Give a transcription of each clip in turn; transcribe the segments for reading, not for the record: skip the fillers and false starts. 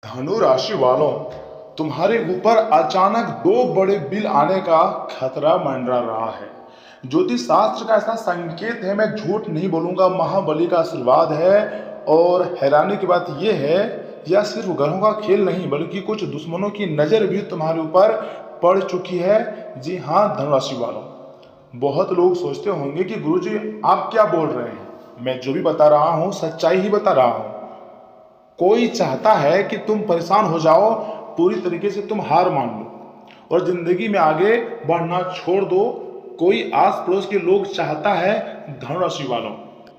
धनु राशि वालों, तुम्हारे ऊपर अचानक दो बड़े बिल आने का खतरा मंडरा रहा है। ज्योतिष शास्त्र का ऐसा संकेत है, मैं झूठ नहीं बोलूंगा, महाबली का आशीर्वाद है। और हैरानी की बात यह है, यह सिर्फ ग्रहों का खेल नहीं बल्कि कुछ दुश्मनों की नज़र भी तुम्हारे ऊपर पड़ चुकी है। जी हाँ धनु राशि वालों, बहुत लोग सोचते होंगे कि गुरुजी आप क्या बोल रहे हैं, मैं जो भी बता रहा हूँ सच्चाई ही बता रहा हूँ। कोई चाहता है कि तुम परेशान हो जाओ, पूरी तरीके से तुम हार मान लो और जिंदगी में आगे बढ़ना छोड़ दो। कोई आस पड़ोस के लोग चाहता है धनु राशि वालों,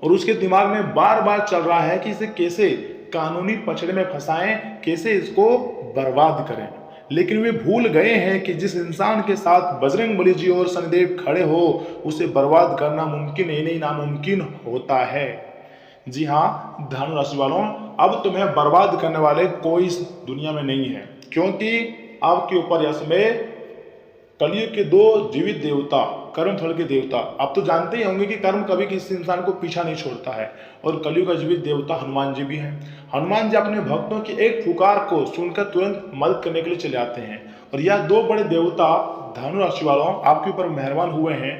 और उसके दिमाग में बार बार चल रहा है कि इसे कैसे कानूनी पछड़े में फंसाएं, कैसे इसको बर्बाद करें। लेकिन वे भूल गए हैं कि जिस इंसान के साथ बजरंगबली जी और शनिदेव खड़े हो, उसे बर्बाद करना मुमकिन ही नहीं नामुमकिन होता है। जी हाँ धनु राशि वालों, अब तुम्हें बर्बाद करने वाले कोई इस दुनिया में नहीं है, क्योंकि आपके ऊपर यह समय कलयुग के दो जीवित देवता, कर्म फल के देवता। आप तो जानते ही होंगे कि कर्म कभी किसी इंसान को पीछा नहीं छोड़ता है, और कलयुग का जीवित देवता हनुमान जी भी हैं। हनुमान जी अपने भक्तों की एक पुकार को सुनकर तुरंत मदद करने के लिए चले आते हैं। और यह दो बड़े देवता धनु राशि वालों आपके ऊपर मेहरबान हुए हैं,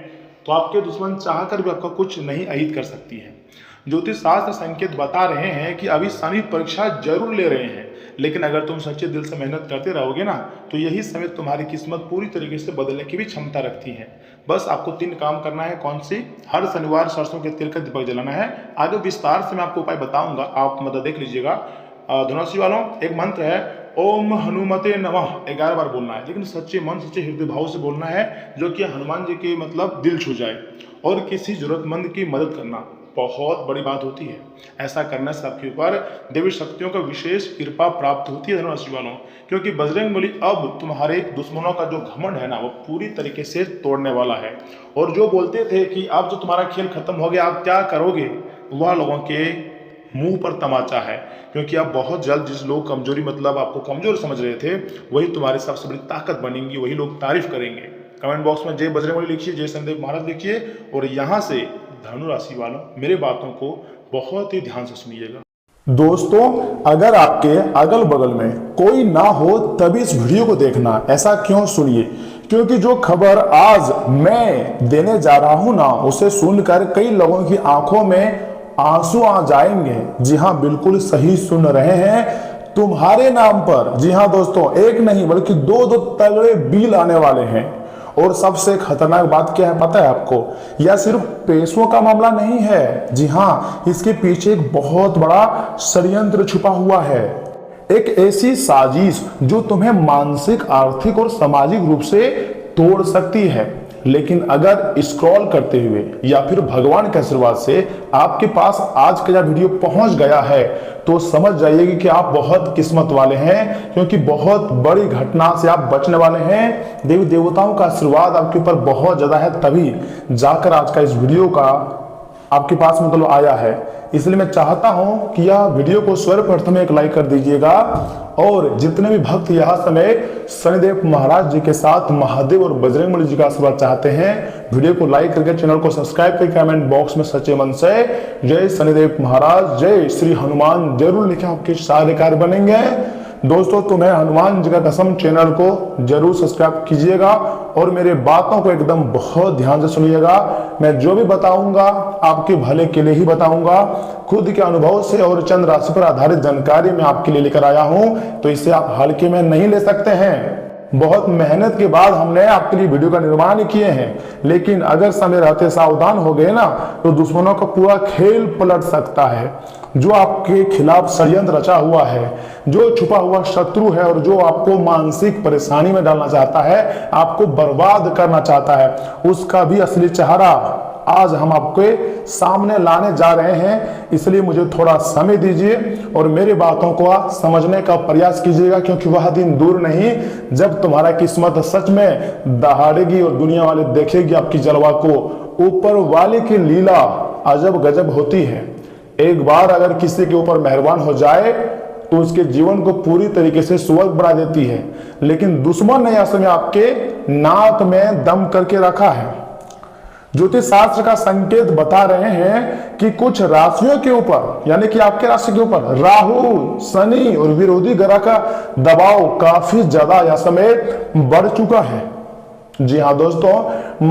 तो आपके दुश्मन चाह कर भी आपका कुछ नहीं अहित कर सकती है। ज्योतिष शास्त्र संकेत बता रहे हैं कि अभी शनि परीक्षा जरूर ले रहे हैं, लेकिन अगर तुम सच्चे दिल से मेहनत करते रहोगे ना, तो यही समय तुम्हारी किस्मत पूरी तरीके से बदलने की भी क्षमता रखती है। बस आपको 3 काम करना है। कौन सी? हर शनिवार सरसों के तेल का दीपक जलाना है। आगे विस्तार से मैं आपको उपाय बताऊंगा, आप मतलब देख लीजिएगा। धनु राशि वालों, एक मंत्र है, ओम हनुमते नमः, 11 बार बोलना है, लेकिन सच्चे मन सच्चे हृदय भाव से बोलना है, जो कि हनुमान जी के मतलब दिल छू जाए। और किसी जरूरतमंद की मदद करना बहुत बड़ी बात होती है। ऐसा करने से आपके ऊपर देवी शक्तियों का विशेष कृपा प्राप्त होती है धनु राशि वालों, क्योंकि बजरंगबली अब तुम्हारे दुश्मनों का जो घमंड है ना, वो पूरी तरीके से तोड़ने वाला है। और जो बोलते थे कि अब जो तुम्हारा खेल खत्म हो गया, आप क्या करोगे, वह लोगों के मुंह पर तमाचा है। क्योंकि अब बहुत जल्द जिस लोग कमजोरी मतलब आपको कमजोर समझ रहे थे, वही तुम्हारी सबसे बड़ी ताकत बनेंगी, वही लोग तारीफ करेंगे। कमेंट बॉक्स में जय बजरंगबली लिखिए, जय शनिदेव महाराज लिखिए। और यहाँ से धनु राशि वालों, मेरे बातों को बहुत ही ध्यान से सुनिएगा। दोस्तों, अगर आपके अगल बगल में कोई ना हो तभी इस वीडियो को देखना। ऐसा क्यों? सुनिए, क्योंकि जो खबर आज मैं देने जा रहा हूं ना, उसे सुनकर कई लोगों की आंखों में आंसू आ जाएंगे। जी हाँ, बिल्कुल सही सुन रहे हैं, तुम्हारे नाम पर, जी हाँ दोस्तों, एक नहीं बल्कि दो तगड़े बिल आने वाले हैं। और सबसे खतरनाक बात क्या है पता है आपको? यह सिर्फ पैसों का मामला नहीं है। जी हाँ, इसके पीछे एक बहुत बड़ा षड्यंत्र छुपा हुआ है। एक ऐसी साजिश जो तुम्हें मानसिक, आर्थिक और सामाजिक रूप से तोड़ सकती है। लेकिन अगर स्क्रॉल करते हुए या फिर भगवान के आशीर्वाद से आपके पास आज का यह वीडियो पहुंच गया है, तो समझ जाइए कि आप बहुत किस्मत वाले हैं, क्योंकि बहुत बड़ी घटना से आप बचने वाले हैं। देवी देवताओं का आशीर्वाद आपके ऊपर बहुत ज्यादा है, तभी जाकर आज का इस वीडियो का आपके पास मतलब आया है। इसलिए मैं चाहता हूं कि यह वीडियो को सर्वप्रथम एक लाइक कर दीजिएगा। और जितने भी भक्त यह समय शनिदेव महाराज जी के साथ महादेव और बजरंगबली जी का आशीर्वाद चाहते हैं, वीडियो को लाइक करके चैनल को सब्सक्राइब करके कमेंट बॉक्स में सच्चे मन से जय शनिदेव महाराज, जय श्री हनुमान जरूर लिखें, आपके सारे कार्य बनेंगे। दोस्तों, तुम्हें हनुमान जी का कसम चैनल को जरूर सब्सक्राइब कीजिएगा और मेरे बातों को एकदम बहुत ध्यान से सुनिएगा। मैं जो भी बताऊंगा आपके भले के लिए ही बताऊंगा, खुद के अनुभव से और चंद्र राशि पर आधारित जानकारी मैं आपके लिए लेकर आया हूं, तो इसे आप हल्के में नहीं ले सकते हैं। बहुत मेहनत के बाद हमने आपके लिए वीडियो का निर्माण किए हैं, लेकिन अगर समय रहते सावधान हो गए ना, तो दुश्मनों का पूरा खेल पलट सकता है। जो आपके खिलाफ षड्यंत्र रचा हुआ है, जो छुपा हुआ शत्रु है और जो आपको मानसिक परेशानी में डालना चाहता है, आपको बर्बाद करना चाहता है, उसका भी असली चेहरा आज हम आपके सामने लाने जा रहे हैं। इसलिए मुझे थोड़ा समय दीजिए और मेरी बातों को समझने का प्रयास कीजिएगा, क्योंकि वह दिन दूर नहीं जब तुम्हारा किस्मत सच में दहाड़ेगी और दुनिया वाले देखेगी आपकी जलवा को। ऊपर वाले की लीला अजब गजब होती है। एक बार अगर किसी के ऊपर मेहरबान हो जाए तो उसके जीवन को पूरी तरीके से स्वर्ग बना देती है। लेकिन दुश्मन ने यह समय आपके नाक में दम करके रखा है। ज्योतिष शास्त्र का संकेत बता रहे हैं कि कुछ राशियों के ऊपर, यानी कि आपके राशि के ऊपर राहु, शनि और विरोधी ग्रह का दबाव काफी ज्यादा यह समय बढ़ चुका है। जी हाँ दोस्तों,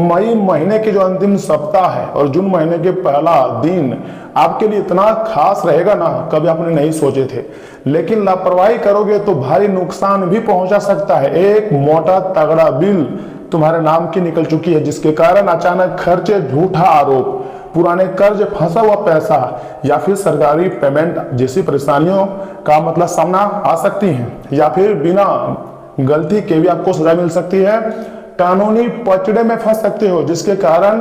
मई महीने के जो अंतिम सप्ताह है और जून महीने के पहला दिन आपके लिए इतना खास रहेगा ना, कभी आपने नहीं सोचे थे। लेकिन लापरवाही करोगे तो भारी नुकसान भी पहुंचा सकता है। एक मोटा तगड़ा बिल तुम्हारे नाम की निकल चुकी है, जिसके कारण अचानक खर्चे, झूठा आरोप, पुराने कर्ज, फंसा हुआ पैसा या फिर सरकारी पेमेंट जैसी परेशानियों का मतलब सामना आ सकती है, या फिर बिना गलती के भी आपको सजा मिल सकती है। कानूनी पचड़े में फंस सकते हो, जिसके कारण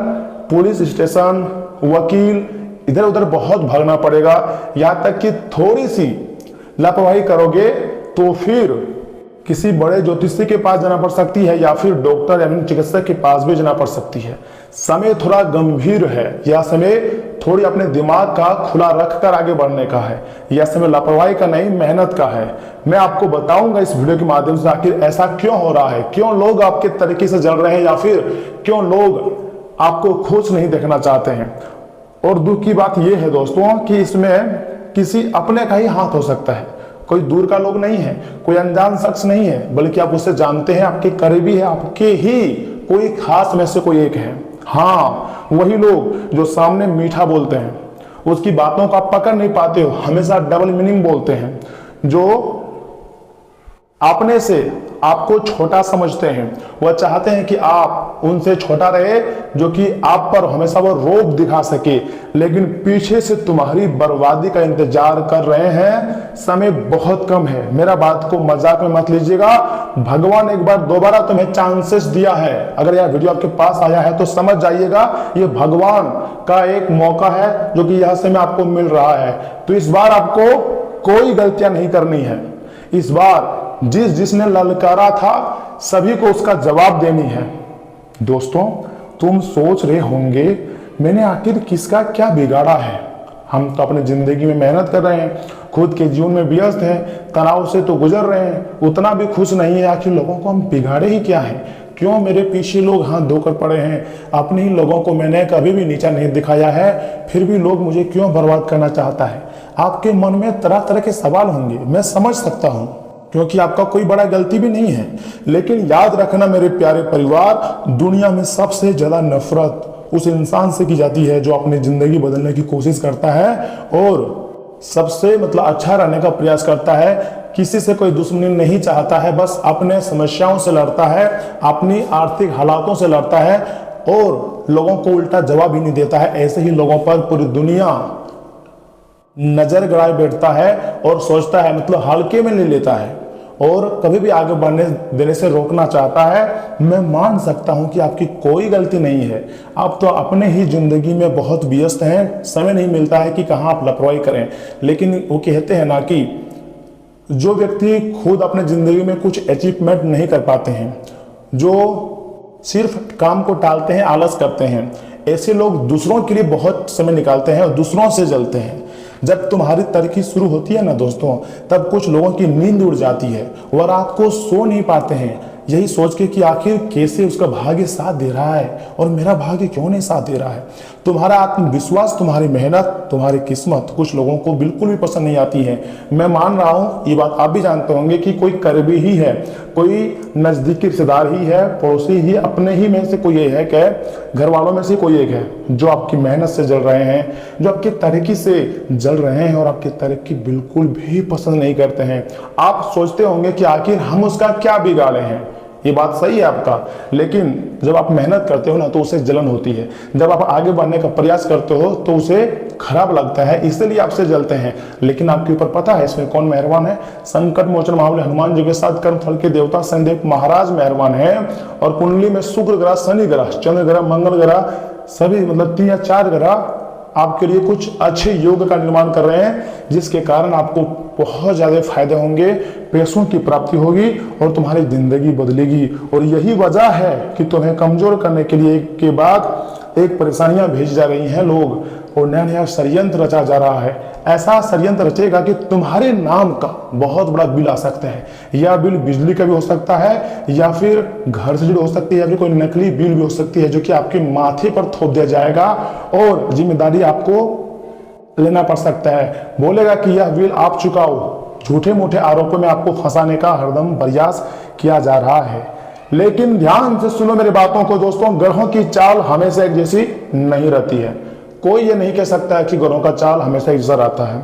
पुलिस स्टेशन, वकील, इधर उधर बहुत भागना पड़ेगा। यहाँ तक कि थोड़ी सी लापरवाही करोगे तो फिर किसी बड़े ज्योतिषी के पास जाना पड़ सकती है, या फिर डॉक्टर या फिर चिकित्सक के पास भी जाना पड़ सकती है। समय थोड़ा गंभीर है, यह समय थोड़ी अपने दिमाग का खुला रखकर आगे बढ़ने का है। यह समय लापरवाही का नहीं, मेहनत का है। मैं आपको बताऊंगा इस वीडियो के माध्यम से आखिर ऐसा क्यों हो रहा है, क्यों लोग आपके तरीके से जल रहे हैं, या फिर क्यों लोग आपको खुश नहीं देखना चाहते हैं। और दुख की बात यह है दोस्तों कि इसमें किसी अपने का ही हाथ हो सकता है। कोई दूर का लोग नहीं है, कोई अनजान शख्स नहीं है, बल्कि आप उसे जानते हैं, आपके करीबी है, आपके ही कोई खास में से कोई एक है। हाँ, वही लोग जो सामने मीठा बोलते हैं, उसकी बातों को आप पकड़ नहीं पाते हो, हमेशा डबल मीनिंग बोलते हैं, जो अपने से आपको छोटा समझते हैं। वह चाहते हैं कि आप उनसे छोटा रहे, जो कि आप पर हमेशा वो रोब दिखा सके, लेकिन पीछे से तुम्हारी बर्बादी का इंतजार कर रहे हैं। समय बहुत कम है, मेरा बात को मजाक में मत लीजिएगा। भगवान एक बार दोबारा तुम्हें चांसेस दिया है। अगर यह वीडियो आपके पास आया है तो समझ जाइएगा, ये भगवान का एक मौका है जो कि यह समय आपको मिल रहा है। तो इस बार आपको कोई गलतियां नहीं करनी है। इस बार जिसने ललकारा था सभी को उसका जवाब देनी है। दोस्तों, तुम सोच रहे होंगे मैंने आखिर किसका क्या बिगाड़ा है। हम तो अपनी जिंदगी में मेहनत कर रहे हैं, खुद के जीवन में व्यस्त हैं, तनाव से तो गुजर रहे हैं, उतना भी खुश नहीं है। आखिर लोगों को हम बिगाड़े ही क्या है? क्यों मेरे पीछे लोग हाथ धोकर पड़े हैं? अपने ही लोगों को मैंने कभी भी नीचा नहीं दिखाया है, फिर भी लोग मुझे क्यों बर्बाद करना चाहता है? आपके मन में तरह तरह के सवाल होंगे, मैं समझ सकता हूं, क्योंकि आपका कोई बड़ा गलती भी नहीं है। लेकिन याद रखना मेरे प्यारे परिवार, दुनिया में सबसे ज्यादा नफरत उस इंसान से की जाती है जो अपनी जिंदगी बदलने की कोशिश करता है और सबसे अच्छा रहने का प्रयास करता है। किसी से कोई दुश्मनी नहीं चाहता है, बस अपने समस्याओं से लड़ता है, अपनी आर्थिक हालातों से लड़ता है और लोगों को उल्टा जवाब ही नहीं देता है। ऐसे ही लोगों पर पूरी दुनिया नजर गड़ाए बैठता है और सोचता है, हल्के में ले लेता है और कभी भी आगे बढ़ने देने से रोकना चाहता है। मैं मान सकता हूं कि आपकी कोई गलती नहीं है, आप तो अपने ही जिंदगी में बहुत व्यस्त हैं, समय नहीं मिलता है कि कहां आप लापरवाही करें। लेकिन वो कहते हैं ना कि जो व्यक्ति खुद अपने जिंदगी में कुछ अचीवमेंट नहीं कर पाते हैं, जो सिर्फ काम को टालते हैं, आलस करते हैं, ऐसे लोग दूसरों के लिए बहुत समय निकालते हैं और दूसरों से जलते हैं। जब तुम्हारी तरक्की शुरू होती है ना दोस्तों, तब कुछ लोगों की नींद उड़ जाती है, वह रात को सो नहीं पाते हैं, यही सोच के कि आखिर कैसे उसका भाग्य साथ दे रहा है और मेरा भाग्य क्यों नहीं साथ दे रहा है। तुम्हारा आत्मविश्वास, तुम्हारी मेहनत, तुम्हारी किस्मत कुछ लोगों को बिल्कुल भी पसंद नहीं आती है। मैं मान रहा हूँ, ये बात आप भी जानते होंगे कि कोई करीबी ही है, कोई नजदीकी रिश्तेदार ही है, पड़ोसी ही, अपने ही में से कोई एक है, क्या घर वालों में से कोई एक है जो आपकी मेहनत से जल रहे हैं, जो आपकी तरक्की से जल रहे हैं और आपकी तरक्की बिल्कुल भी पसंद नहीं करते हैं। आप सोचते होंगे कि आखिर हम उसका क्या बिगाड़े हैं। ये बात सही है आपका, लेकिन जब आप मेहनत करते हो ना तो उसे जलन होती है। जब आप आगे बढ़ने का प्रयास करते हो तो उसे खराब लगता है, इसलिए आपसे जलते हैं। लेकिन आपके ऊपर पता है इसमें कौन मेहरबान है? संकट मोचन महाबली हनुमान जी के साथ कर्म फल के देवता शनिदेव महाराज मेहरबान है। और कुंडली में शुक्र ग्रह, शनि ग्रह, चंद्र ग्रह, मंगल ग्रह, सभी 3 या 4 ग्रह आपके लिए कुछ अच्छे योग का निर्माण कर रहे हैं, जिसके कारण आपको बहुत ज्यादा फायदे होंगे, पैसों की प्राप्ति होगी और तुम्हारी जिंदगी बदलेगी। और यही वजह है कि तुम्हें कमजोर करने के लिए एक के बाद एक परेशानियां भेजी जा रही हैं लोग, और नया नया षड्यंत्र रचा जा रहा है। ऐसा षड्यंत्र रचेगा कि तुम्हारे नाम का बहुत बड़ा बिल आ सकता है। यह बिल बिजली का भी हो सकता है, या फिर घर से जुड़ी हो सकती है, या फिर कोई नकली बिल भी हो सकती है, जो कि आपके माथे पर थोप दिया जाएगा और जिम्मेदारी आपको लेना पड़ सकता है। बोलेगा कि यह बिल आप चुकाओ। झूठे मूठे आरोपों में आपको फंसाने का हरदम प्रयास किया जा रहा है। लेकिन ध्यान से सुनो मेरी बातों को दोस्तों, ग्रहों की चाल हमेशा एक जैसी नहीं रहती है। कोई ये नहीं कह सकता है कि ग्रहों का चाल हमेशा एक जैसा रहता है।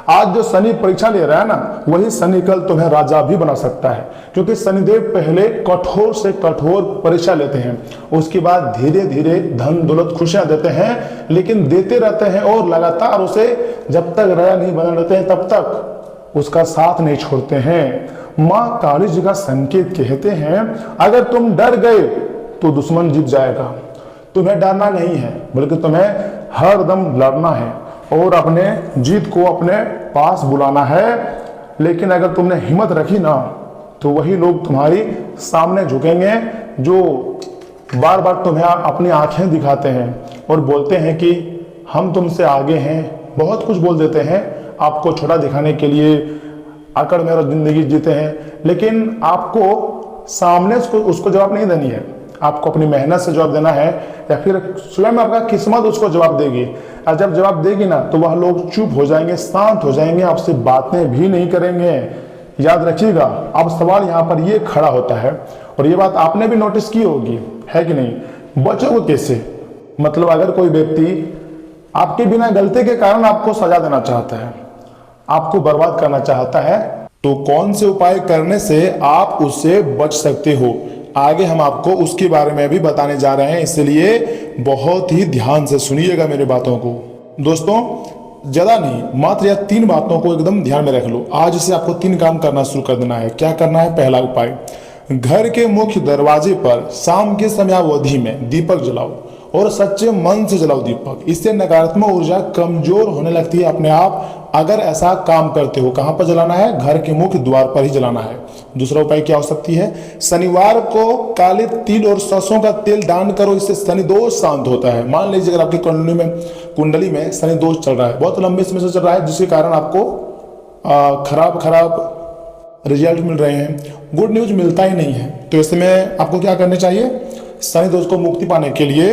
आज जो शनि परीक्षा ले रहा है ना, वही शनि कल तुम्हें राजा भी बना सकता है, क्योंकि शनिदेव पहले कठोर से कठोर परीक्षा लेते हैं, उसके बाद धीरे धीरे धन दौलत खुशियां देते हैं, लेकिन देते रहते हैं और लगातार उसे जब तक राजा नहीं बना रहते हैं तब तक उसका साथ नहीं छोड़ते हैं। माँ काली जी का संकेत कहते हैं, अगर तुम डर गए तो दुश्मन जीत जाएगा। तुम्हें डरना नहीं है, बल्कि तुम्हें हर दम लड़ना है और अपने जीत को अपने पास बुलाना है। लेकिन अगर तुमने हिम्मत रखी ना, तो वही लोग तुम्हारी सामने झुकेंगे जो बार बार तुम्हें अपनी आंखें दिखाते हैं और बोलते हैं कि हम तुमसे आगे हैं। बहुत कुछ बोल देते हैं आपको छोटा दिखाने के लिए, अकड़ मेरा जिंदगी जीते हैं, लेकिन आपको सामने उसको जवाब नहीं देनी है। आपको अपनी मेहनत से जवाब देना है, या फिर स्वयं आपका किस्मत उसको जवाब देगी। और जब जवाब देगी ना, तो वह लोग चुप हो जाएंगे, शांत हो जाएंगे, आपसे बातें भी नहीं करेंगे। याद रखिएगा, अब सवाल यहाँ पर ये खड़ा होता है, और ये बात आपने भी नोटिस की होगी, है कि नहीं? बचोगे कैसे? मतलब अगर कोई व्यक्ति आपके बिना गलती के कारण आपको सजा देना चाहता है, आपको बर्बाद करना चाहता है, तो कौन से उपाय करने से आप उससे बच सकते हो, आगे हम आपको उसके बारे में भी बताने जा रहे हैं। इसलिए बहुत ही ध्यान से सुनिएगा मेरी बातों को। दोस्तों, ज्यादा नहीं, मात्र यह 3 बातों को एकदम ध्यान में रख लो। आज से आपको 3 काम करना शुरू कर देना है। क्या करना है? पहला उपाय, घर के मुख्य दरवाजे पर शाम के समयावधि में दीपक जलाओ और सच्चे मन से जलाओ दीपक। इससे नकारात्मक ऊर्जा कमजोर होने लगती है अपने आप, अगर ऐसा काम करते हो। कहां पर जलाना है? घर के मुख्य द्वार पर ही जलाना है। दूसरा उपाय क्या हो सकती है? शनिवार को काले तिल और सरसों का तेल दान करो, इससे शनि दोष शांत होता है। मान लीजिए अगर आपकी कुंडली में शनि दोष चल रहा है, बहुत लंबे समय से चल रहा है, जिसके कारण आपको खराब रिजल्ट मिल रहे हैं, गुड न्यूज मिलता ही नहीं है, तो ऐसे में आपको क्या करना चाहिए? शनि दोष को मुक्ति पाने के लिए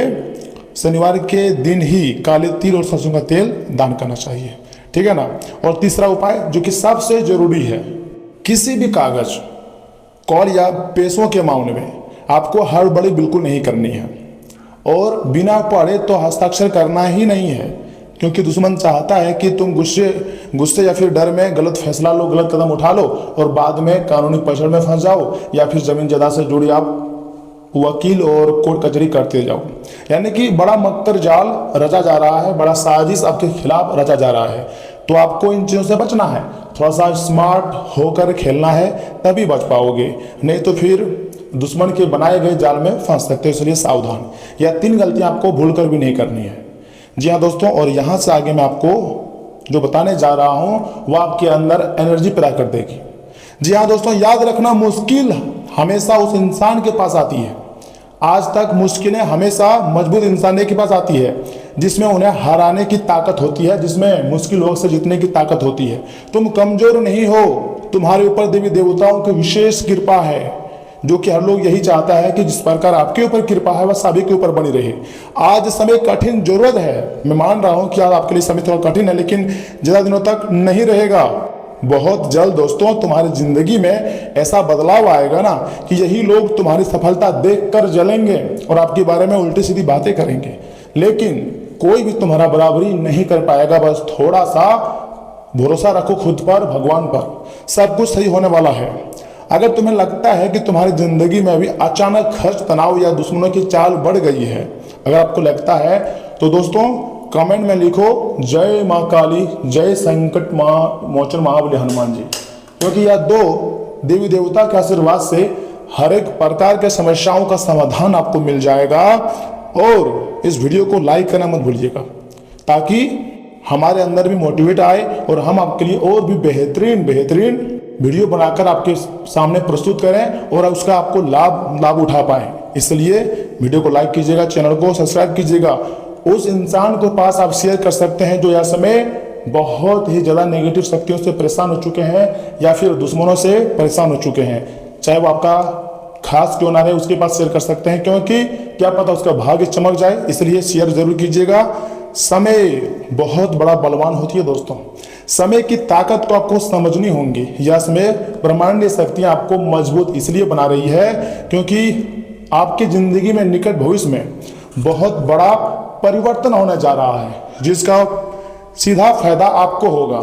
शनिवार के दिन ही काले तिल और सरसों का तेल दान करना चाहिए, ठीक है ना। और तीसरा उपाय जो कि सबसे जरूरी है, किसी भी कागज, कॉल या पैसों के मामले में आपको हड़बड़ी बिल्कुल नहीं करनी है, और बिना पढ़े तो हस्ताक्षर करना ही नहीं है, क्योंकि दुश्मन चाहता है कि तुम गुस्से या फिर डर में गलत फैसला लो, गलत कदम उठा लो और बाद में कानूनी पछड़ में फंस जाओ, या फिर जमीन जायदाद से जुड़ी आप वकील और कोर्ट कचहरी करते जाओ। यानी कि बड़ा मक्कर जाल रचा जा रहा है, बड़ा साजिश आपके खिलाफ रचा जा रहा है। तो आपको इन चीज़ों से बचना है, थोड़ा सा स्मार्ट होकर खेलना है, तभी बच पाओगे, नहीं तो फिर दुश्मन के बनाए गए जाल में फंस सकते हो। इसलिए सावधान। यह 3 गलतियां आपको भूल कर भी नहीं करनी है। जी हाँ दोस्तों, और यहाँ से आगे मैं आपको जो बताने जा रहा हूँ वह आपके अंदर एनर्जी पैदा कर देगी। जी हाँ दोस्तों, याद रखना, मुश्किल हमेशा उस इंसान के पास आती है। आज तक मुश्किलें हमेशा मजबूत इंसान के पास आती है, जिसमें उन्हें हराने की ताकत होती है, जिसमें मुश्किल वक्त से जीतने की ताकत होती है। तुम कमजोर नहीं हो, तुम्हारे ऊपर देवी देवताओं की विशेष कृपा है, जो कि हर लोग यही चाहता है कि जिस प्रकार आपके ऊपर कृपा है वह सभी के ऊपर बनी रहे। आज समय कठिन जरूरत है, मैं मान रहा हूं कि आज आपके लिए समय थोड़ा कठिन है, लेकिन ज्यादा दिनों तक नहीं रहेगा। बहुत जल्द दोस्तों तुम्हारी जिंदगी में ऐसा बदलाव आएगा ना कि यही लोग तुम्हारी सफलता देखकर जलेंगे और आपके बारे में उल्टी सीधी बातें करेंगे, लेकिन कोई भी तुम्हारा बराबरी नहीं कर पाएगा। बस थोड़ा सा भरोसा रखो खुद पर, भगवान पर, सब कुछ सही होने वाला है। अगर तुम्हें लगता है कि तुम्हारी जिंदगी में अभी अचानक खर्च, तनाव या दुश्मनों की चाल बढ़ गई है, अगर आपको लगता है तो दोस्तों कमेंट में लिखो जय माँ काली, जय संकट मोचन महाबली हनुमान जी, क्योंकि यह 2 देवी देवता के आशीर्वाद से हर एक प्रकार के समस्याओं का समाधान आपको मिल जाएगा। और इस वीडियो को लाइक करना मत भूलिएगा, ताकि हमारे अंदर भी मोटिवेट आए और हम आपके लिए और भी बेहतरीन वीडियो बनाकर आपके सामने प्रस्तुत करें और उसका आपको लाभ उठा पाए। इसलिए वीडियो को लाइक कीजिएगा, चैनल को सब्सक्राइब कीजिएगा उस इंसान को पास आप शेयर कर सकते हैं जो यह समय बहुत ही ज़्यादा नेगेटिव शक्तियों से परेशान हो चुके हैं या फिर दुश्मनों से परेशान हो चुके हैं। चाहे वो आपका खास क्यों ना रहे, उसके पास शेयर कर सकते हैं, क्योंकि क्या पता उसका भाग्य चमक जाए, इसलिए शेयर जरूर कीजिएगा। समय बहुत बड़ा बलवान होती है दोस्तों। समय की ताकत को आपको समझनी होगी। यह समय ब्रह्मांडीय शक्तियां आपको मजबूत इसलिए बना रही है क्योंकि आपकी जिंदगी में निकट भविष्य में बहुत बड़ा परिवर्तन होने जा रहा है, जिसका सीधा फायदा आपको होगा।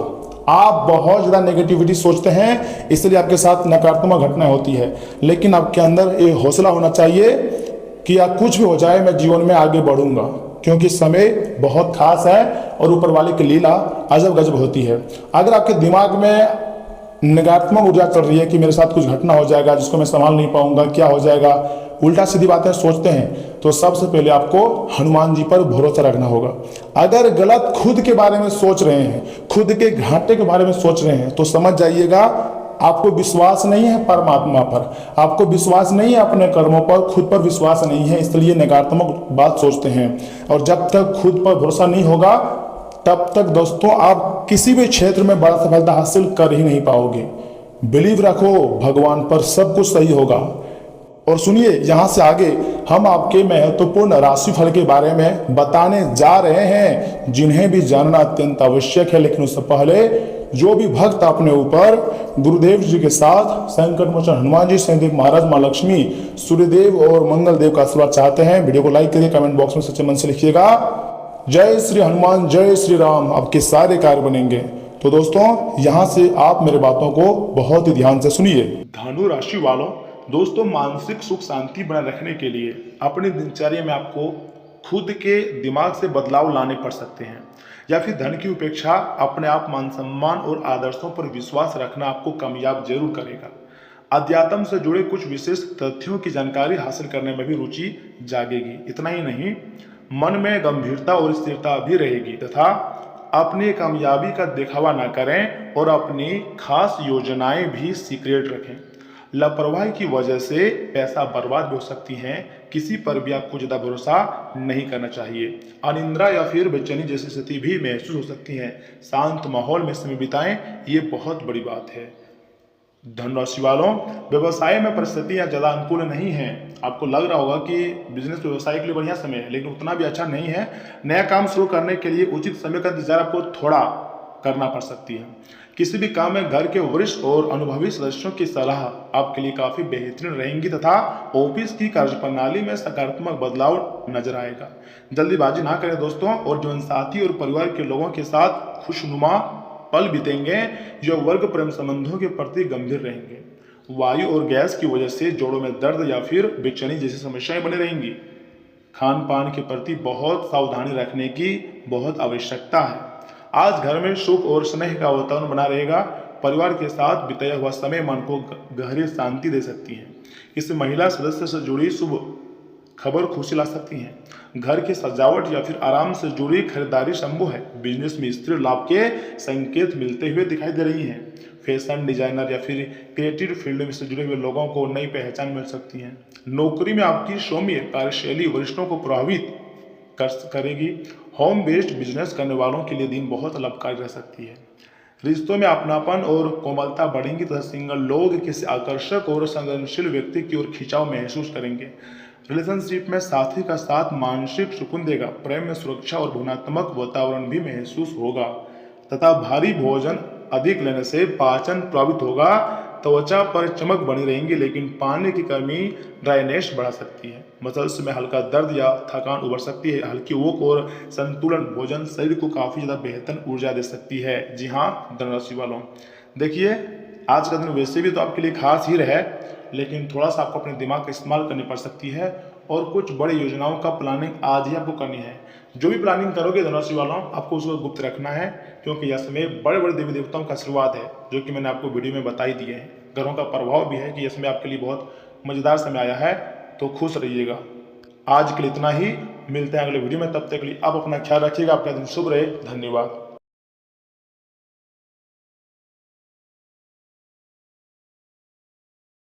आप बहुत ज़्यादा नेगेटिविटी सोचते हैं, इसलिए आपके साथ नकारात्मक घटनाएं होती है, लेकिन आपके अंदर ये हौसला होना चाहिए कि या कुछ भी हो जाए मैं जीवन में आगे बढ़ूंगा, क्योंकि समय बहुत खास है और ऊपर वाले की लीला अजब गजब होती है। अगर आपके दिमाग में नकारात्मक ऊर्जा चल रही है कि मेरे साथ कुछ घटना हो जाएगा जिसको मैं संभाल नहीं पाऊंगा, क्या हो जाएगा, उल्टा सीधी बातें सोचते हैं, तो सबसे पहले आपको हनुमान जी पर भरोसा रखना होगा। अगर गलत खुद के बारे में सोच रहे हैं, खुद के घाटे के बारे में सोच रहे हैं, तो समझ जाइएगा आपको विश्वास नहीं है परमात्मा पर, आपको विश्वास नहीं है अपने कर्मों पर, खुद पर विश्वास नहीं है, इसलिए नकारात्मक बात सोचते हैं। और जब तक खुद पर भरोसा नहीं होगा तब तक दोस्तों आप किसी भी क्षेत्र में बड़ा सफलता हासिल कर ही नहीं पाओगे। बिलीव रखो भगवान पर, सब कुछ सही होगा। और सुनिए, यहाँ से आगे हम आपके महत्वपूर्ण राशिफल के बारे में बताने जा रहे हैं, जिन्हें भी जानना अत्यंत आवश्यक है। लेकिन उससे पहले जो भी भक्त अपने ऊपर गुरुदेव जी के साथ संकट मोचन हनुमान जी, शनिदेव महाराज, माँ लक्ष्मी, सूर्यदेव और मंगल देव का आशीर्वाद चाहते हैं, वीडियो को लाइक करिए, कमेंट बॉक्स में सच्चे मन से लिखिएगा जय श्री हनुमान, जय श्री राम। आपके सारे कार्य बनेंगे। तो दोस्तों, यहाँ से आप मेरे बातों को बहुत ही ध्यान से सुनिए। धनु राशि वालों, दोस्तों मानसिक सुख शांति बनाए रखने के लिए अपनी दिनचर्या में आपको खुद के दिमाग से बदलाव लाने पड़ सकते हैं, या फिर धन की उपेक्षा, अपने आप मान सम्मान और आदर्शों पर विश्वास रखना आपको कामयाब जरूर करेगा। अध्यात्म से जुड़े कुछ विशेष तथ्यों की जानकारी हासिल करने में भी रुचि जागेगी। इतना ही नहीं, मन में गंभीरता और स्थिरता भी रहेगी तथा अपनी कामयाबी का दिखावा न करें और अपनी खास योजनाएं भी सीक्रेट रखें। लापरवाही की वजह से पैसा बर्बाद भी हो सकती है, किसी पर भी आपको ज़्यादा भरोसा नहीं करना चाहिए। अनिद्रा या फिर बेचैनी जैसी स्थिति भी महसूस हो सकती है। शांत माहौल में समय बिताएं, ये बहुत बड़ी बात है। धनु राशि वालों, व्यवसाय में परिस्थितियां ज़्यादा अनुकूल नहीं हैं। आपको लग रहा होगा कि बिजनेस व्यवसाय के लिए बढ़िया समय है, लेकिन उतना भी अच्छा नहीं है। नया काम शुरू करने के लिए उचित समय का इंतजार आपको थोड़ा करना पड़ सकती है। किसी भी काम में घर के वरिष्ठ और अनुभवी सदस्यों की सलाह आपके लिए काफ़ी बेहतरीन रहेंगी तथा ऑफिस की कार्यप्रणाली में सकारात्मक बदलाव नजर आएगा। जल्दीबाजी ना करें दोस्तों, और जीवन साथी और परिवार के लोगों के साथ खुशनुमा पल बीतेंगे जो वर्ग प्रेम संबंधों के प्रति गंभीर रहेंगे। वायु और गैस की वजह से जोड़ों में दर्द या फिर बेचैनी जैसी समस्याएं बनी रहेंगी। खान पान के प्रति बहुत सावधानी रखने की बहुत आवश्यकता है। आज घर में सुख और स्नेह का वातावरण बना रहेगा। परिवार के साथ बिताया हुआ समय मन को गहरी शांति दे सकती है। इस महिला सदस्य से जुड़ी शुभ खबर खुशी ला सकती है। घर की सजावट या फिर आराम से जुड़ी खरीदारी संभव है। बिजनेस में स्थिर लाभ के संकेत मिलते हुए दिखाई दे रही हैं। फैशन डिजाइनर या फिर क्रिएटिव फील्ड में से जुड़े हुए लोगों को नई पहचान मिल सकती है। नौकरी में आपकी सौम्य कार्यशैली वरिष्ठों को प्रभावित करेगी। होम बेस्ड बिजनेस करने वालों के लिए दिन बहुत लाभकारी रह सकती है। रिश्तों में अपनापन और कोमलता बढ़ेंगी तथा सिंगल लोग किसी आकर्षक और संवेदनशील व्यक्ति की ओर खिंचाव महसूस करेंगे। रिलेशनशिप में साथी का साथ मानसिक सुकून देगा। प्रेम में सुरक्षा और भावनात्मक वातावरण भी महसूस होगा तथा भारी भोजन अधिक लेने से पाचन प्रभावित होगा। त्वचा पर चमक बनी रहेंगी, लेकिन पानी की कमी ड्राइनेस बढ़ा सकती है। मसल्स में हल्का दर्द या थकान उभर सकती है। हल्की भूख और संतुलन भोजन शरीर को काफ़ी ज़्यादा बेहतर ऊर्जा दे सकती है। जी हाँ धनु राशि वालों, देखिए आज का दिन वैसे भी तो आपके लिए खास ही रहे, लेकिन थोड़ा सा आपको अपने दिमाग का इस्तेमाल करनी पड़ सकती है और कुछ बड़ी योजनाओं का प्लानिंग आज ही आपको करनी है। जो भी प्लानिंग करोगे धनु राशि वालों, आपको उसको गुप्त रखना है, क्योंकि यह समय बड़े बड़े देवी देवताओं का आशीर्वाद है, जो कि मैंने आपको वीडियो में बताई दिए हैं। ग्रहों का प्रभाव भी है कि यह समय आपके लिए बहुत मज़ेदार समय आया है, तो खुश रहिएगा। आज के लिए इतना ही, मिलते हैं अगले वीडियो में। तब तक के लिए आप अपना ख्याल रखिएगा। आपका दिन शुभ रहे। धन्यवाद।